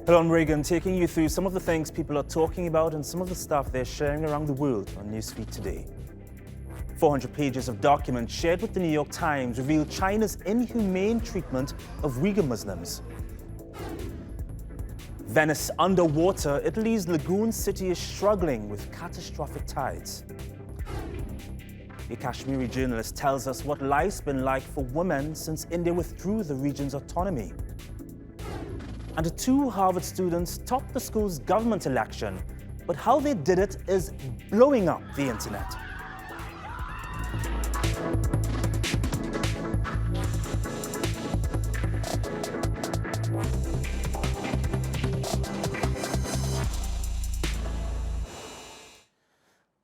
Hello, I'm Reagan, taking you through some of the things people are talking about and some of the stuff they're sharing around the world on Newsfeed today. 400 pages of documents shared with the New York Times reveal China's inhumane treatment of Uighur Muslims. Venice underwater, Italy's lagoon city is struggling with catastrophic tides. A Kashmiri journalist tells us what life's been like for women since India withdrew the region's autonomy. And 2 Harvard students topped the school's government election, but how they did it is blowing up the internet.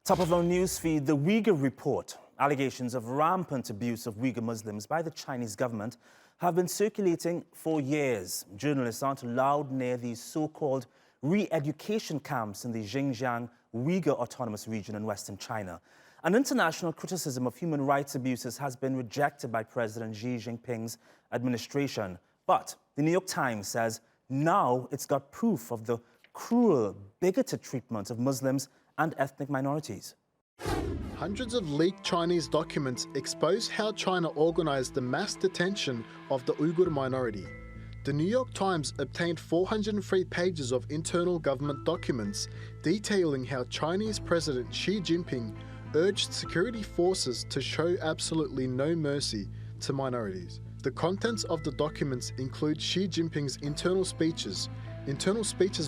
Top of our newsfeed, the Uighur report. Allegations of rampant abuse of Uighur Muslims by the Chinese government have been circulating for years. Journalists aren't allowed near these so-called re-education camps in the Xinjiang Uighur Autonomous Region in Western China. An international criticism of human rights abuses has been rejected by President Xi Jinping's administration. But the New York Times says now it's got proof of the cruel, bigoted treatment of Muslims and ethnic minorities. Hundreds of leaked Chinese documents expose how China organized the mass detention of the Uighur minority. The New York Times obtained 403 pages of internal government documents detailing how Chinese President Xi Jinping urged security forces to show absolutely no mercy to minorities. The contents of the documents include Xi Jinping's internal speeches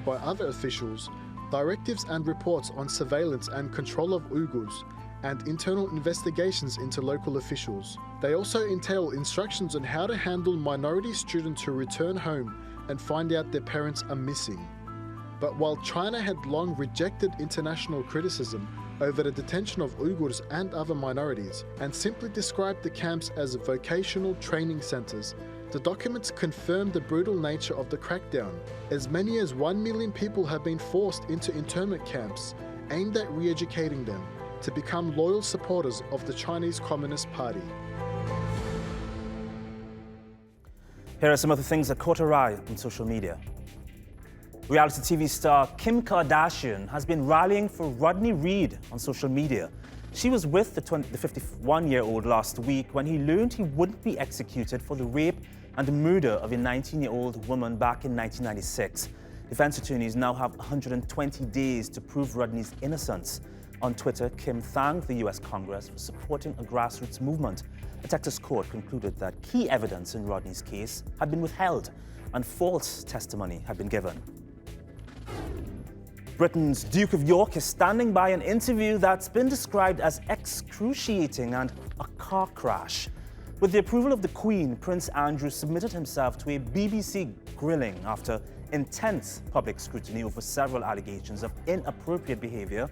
by other officials, directives and reports on surveillance and control of Uyghurs, and internal investigations into local officials. They also entail instructions on how to handle minority students who return home and find out their parents are missing. But while China had long rejected international criticism over the detention of Uyghurs and other minorities, and simply described the camps as vocational training centers, the documents confirm the brutal nature of the crackdown. As many as 1 million people have been forced into internment camps aimed at re-educating them to become loyal supporters of the Chinese Communist Party. Here are some of the things that caught our eye on social media. Reality TV star Kim Kardashian has been rallying for Rodney Reed on social media. She was with the 51-year-old last week when he learned he wouldn't be executed for the rape and the murder of a 19-year-old woman back in 1996. Defense attorneys now have 120 days to prove Rodney's innocence. On Twitter, Kim thanked the U.S. Congress for supporting a grassroots movement. A Texas court concluded that key evidence in Rodney's case had been withheld and false testimony had been given. Britain's Duke of York is standing by an interview that's been described as excruciating and a car crash. With the approval of the Queen, Prince Andrew submitted himself to a BBC grilling after intense public scrutiny over several allegations of inappropriate behavior.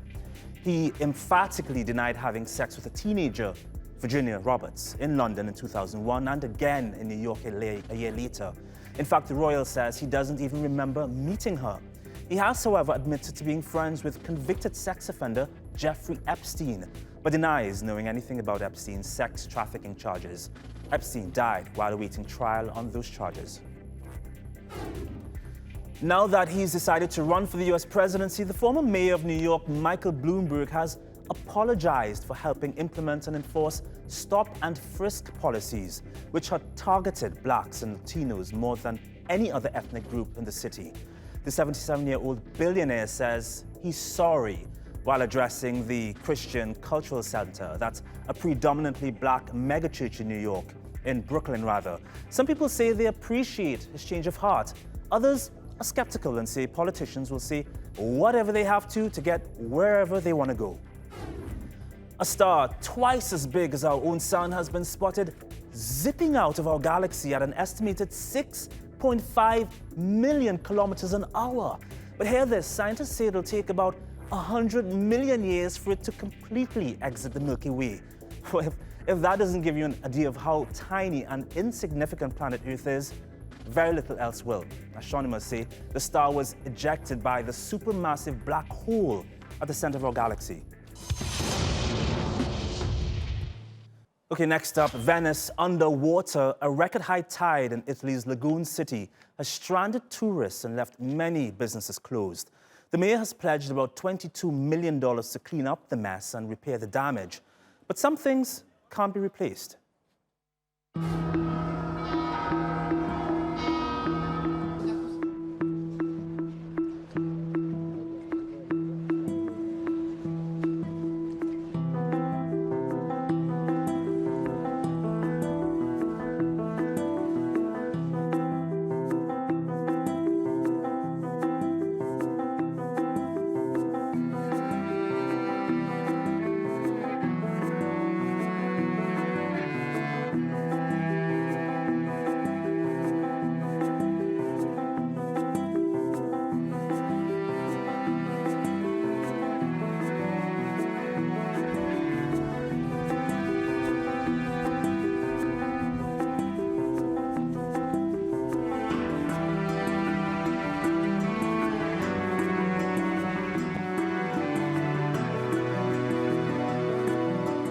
He emphatically denied having sex with a teenager, Virginia Roberts, in London in 2001 and again in New York a year later. In fact, the royal says he doesn't even remember meeting her. He has, however, admitted to being friends with convicted sex offender Jeffrey Epstein, but denies knowing anything about Epstein's sex trafficking charges. Epstein died while awaiting trial on those charges. Now that he's decided to run for the U.S. presidency, the former mayor of New York, Michael Bloomberg, has apologized for helping implement and enforce stop and frisk policies, which had targeted blacks and Latinos more than any other ethnic group in the city. The 77-year-old billionaire says he's sorry while addressing the Christian Cultural Center. That's a predominantly black megachurch in New York, in Brooklyn rather. Some people say they appreciate his change of heart. Others are skeptical and say politicians will say whatever they have to get wherever they want to go. A star twice as big as our own sun has been spotted zipping out of our galaxy at an estimated 6.5 million kilometers an hour. But hear this, scientists say it'll take about 100 million years for it to completely exit the Milky Way. Well, if that doesn't give you an idea of how tiny and insignificant planet Earth is, very little else will. Astronomers say the star was ejected by the supermassive black hole at the center of our galaxy. Okay, next up, Venice underwater. A record high tide in Italy's lagoon city has stranded tourists and left many businesses closed. The mayor has pledged about $22 million to clean up the mess and repair the damage. But some things can't be replaced.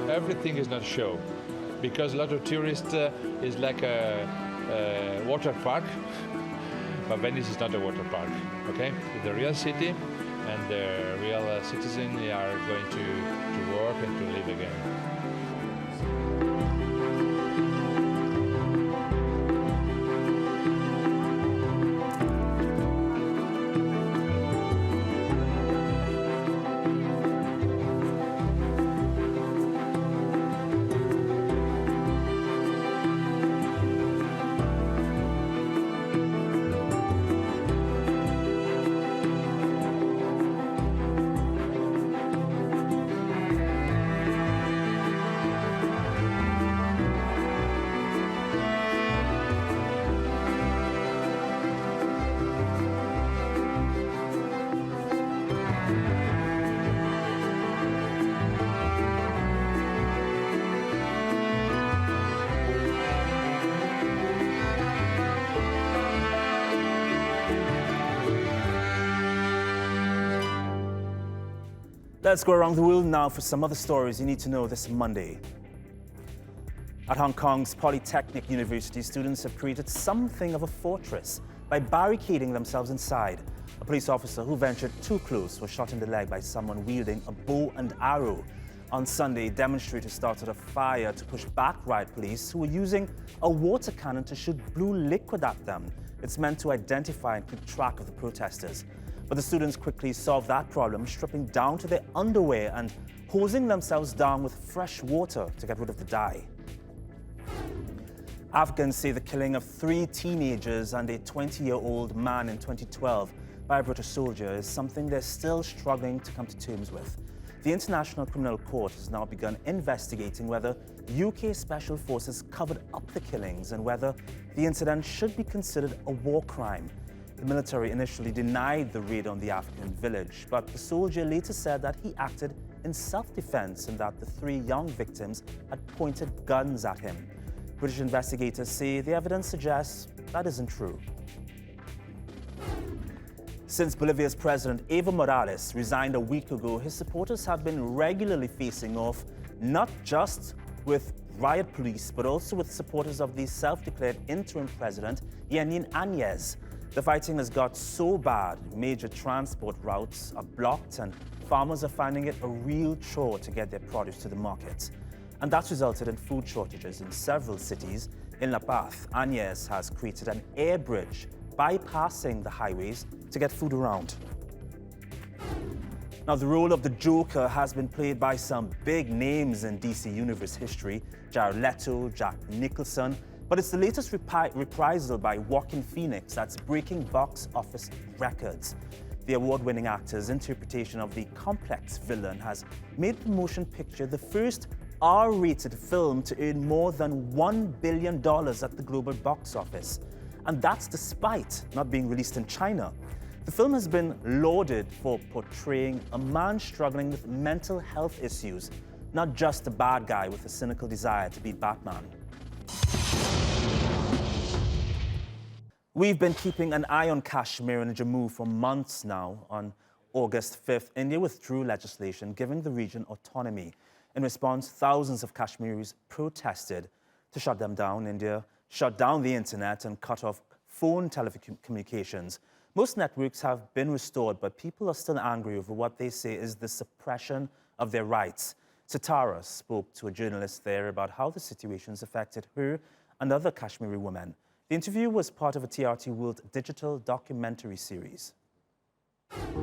Everything is not show, because a lot of tourists is like a water park, but Venice is not a water park, okay? It's the real city, and the real citizens are going to work and to live again. Let's go around the world now for some other stories you need to know this Monday. At Hong Kong's Polytechnic University, students have created something of a fortress by barricading themselves inside. A police officer who ventured too close was shot in the leg by someone wielding a bow and arrow. On Sunday, demonstrators started a fire to push back riot police who were using a water cannon to shoot blue liquid at them. It's meant to identify and keep track of the protesters. But the students quickly solved that problem, stripping down to their underwear and hosing themselves down with fresh water to get rid of the dye. Afghans say the killing of 3 teenagers and a 20-year-old man in 2012 by a British soldier is something they're still struggling to come to terms with. The International Criminal Court has now begun investigating whether UK Special Forces covered up the killings and whether the incident should be considered a war crime. The military initially denied the raid on the Afghan village, but the soldier later said that he acted in self-defense and that the 3 young victims had pointed guns at him. British investigators say the evidence suggests that isn't true. Since Bolivia's President Evo Morales resigned a week ago, his supporters have been regularly facing off not just with riot police, but also with supporters of the self-declared interim president, Yanin Áñez. The fighting has got so bad, major transport routes are blocked and farmers are finding it a real chore to get their produce to the markets. And that's resulted in food shortages in several cities. In La Paz, Áñez has created an air bridge bypassing the highways to get food around. Now, the role of the Joker has been played by some big names in DC Universe history, Jared Leto, Jack Nicholson, but it's the latest reprisal by Joaquin Phoenix that's breaking box office records. The award-winning actor's interpretation of the complex villain has made the motion picture the first R-rated film to earn more than $1 billion at the global box office. And that's despite not being released in China. The film has been lauded for portraying a man struggling with mental health issues, not just a bad guy with a cynical desire to beat Batman. We've been keeping an eye on Kashmir and Jammu for months now. On August 5th, India withdrew legislation giving the region autonomy. In response, thousands of Kashmiris protested to shut them down. India shut down the internet and cut off phone telecommunications. Most networks have been restored, but people are still angry over what they say is the suppression of their rights. Sitara spoke to a journalist there about how the situation's affected her and other Kashmiri women. The interview was part of a TRT World digital documentary series.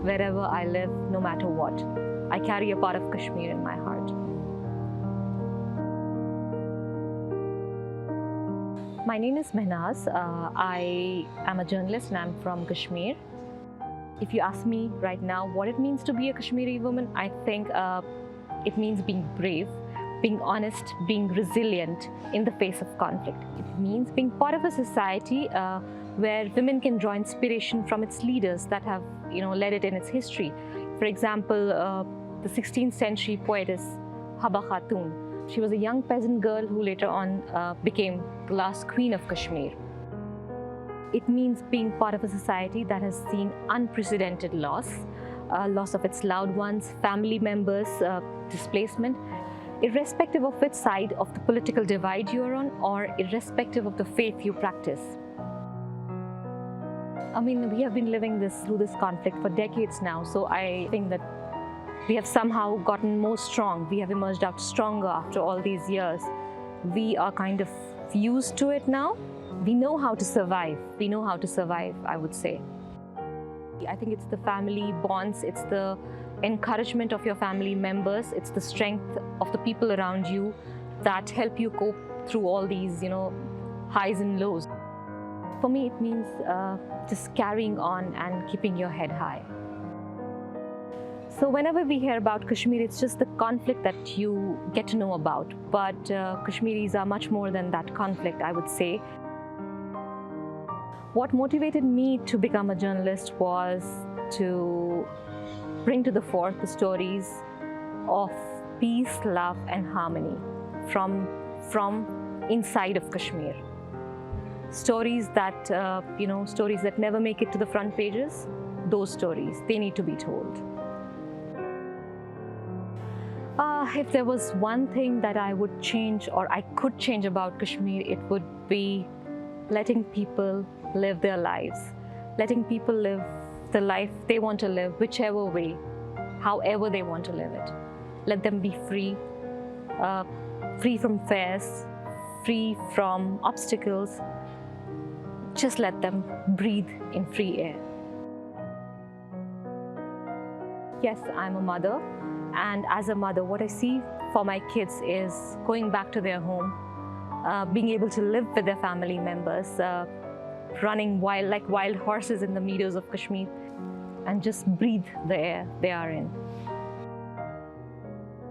Wherever I live, no matter what, I carry a part of Kashmir in my heart. My name is Mehnaz. I am a journalist and I'm from Kashmir. If you ask me right now what it means to be a Kashmiri woman, I think it means being brave, being honest, being resilient in the face of conflict. It means being part of a society where women can draw inspiration from its leaders that have, led it in its history. For example, the 16th century poetess Haba Khatun. She was a young peasant girl who later on became the last queen of Kashmir. It means being part of a society that has seen unprecedented loss of its loved ones, family members, displacement, irrespective of which side of the political divide you are on or irrespective of the faith you practice. I mean, we have been living through this conflict for decades now, so I think that we have somehow gotten more strong. We have emerged out stronger after all these years. We are kind of used to it now. We know how to survive. We know how to survive, I would say. I think it's the family bonds, it's the encouragement of your family members, it's the strength of the people around you that help you cope through all these, highs and lows. For me, it means just carrying on and keeping your head high. So whenever we hear about Kashmir, it's just the conflict that you get to know about. But Kashmiris are much more than that conflict, I would say. What motivated me to become a journalist was to bring to the fore the stories of peace, love, and harmony from inside of Kashmir. Stories that, stories that never make it to the front pages, those stories, they need to be told. If there was one thing that I would change or I could change about Kashmir, it would be letting people live their lives, letting people live the life they want to live, whichever way, however they want to live it. Let them be free, free from fears, free from obstacles. Just let them breathe in free air. Yes, I'm a mother. And as a mother, what I see for my kids is going back to their home, being able to live with their family members, running like wild horses in the meadows of Kashmir, and just breathe the air they are in.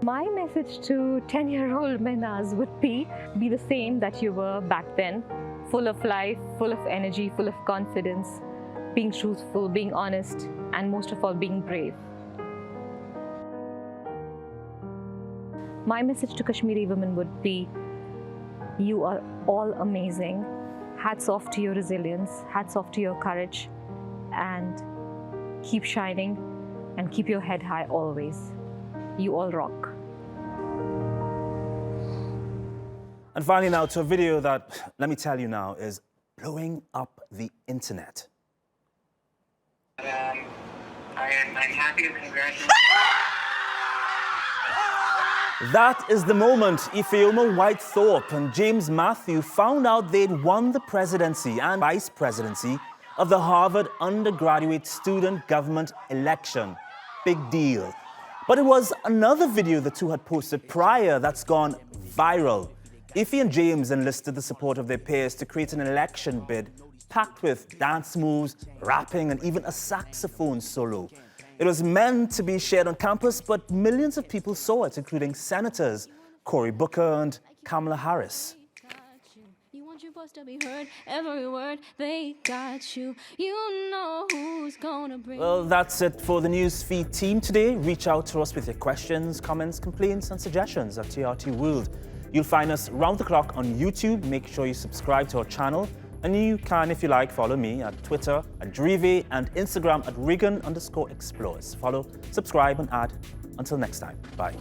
My message to 10-year-old Mehnaz would be the same that you were back then, full of life, full of energy, full of confidence, being truthful, being honest, and most of all, being brave. My message to Kashmiri women would be, you are all amazing. Hats off to your resilience, hats off to your courage, and keep shining and keep your head high always. You all rock. And finally now to a video that, let me tell you now, is blowing up the internet. I'm happy to congratulate. That is the moment Ifeoma White-Thorpe and James Matthew found out they'd won the presidency and vice presidency of the Harvard undergraduate student government election. Big deal. But it was another video the two had posted prior that's gone viral. Ife and James enlisted the support of their peers to create an election bid packed with dance moves, rapping, and even a saxophone solo. It was meant to be shared on campus, but millions of people saw it, including Senators Cory Booker and Kamala Harris. You want your voice to be heard, every word they got you. You know who's gonna bring. Well, that's it for the Newsfeed team today. Reach out to us with your questions, comments, complaints, and suggestions at TRT World. You'll find us round the clock on YouTube. Make sure you subscribe to our channel. And you can, if you like, follow me at Twitter at Drive and Instagram at Regan_Explores. Follow, subscribe, and add. Until next time, bye.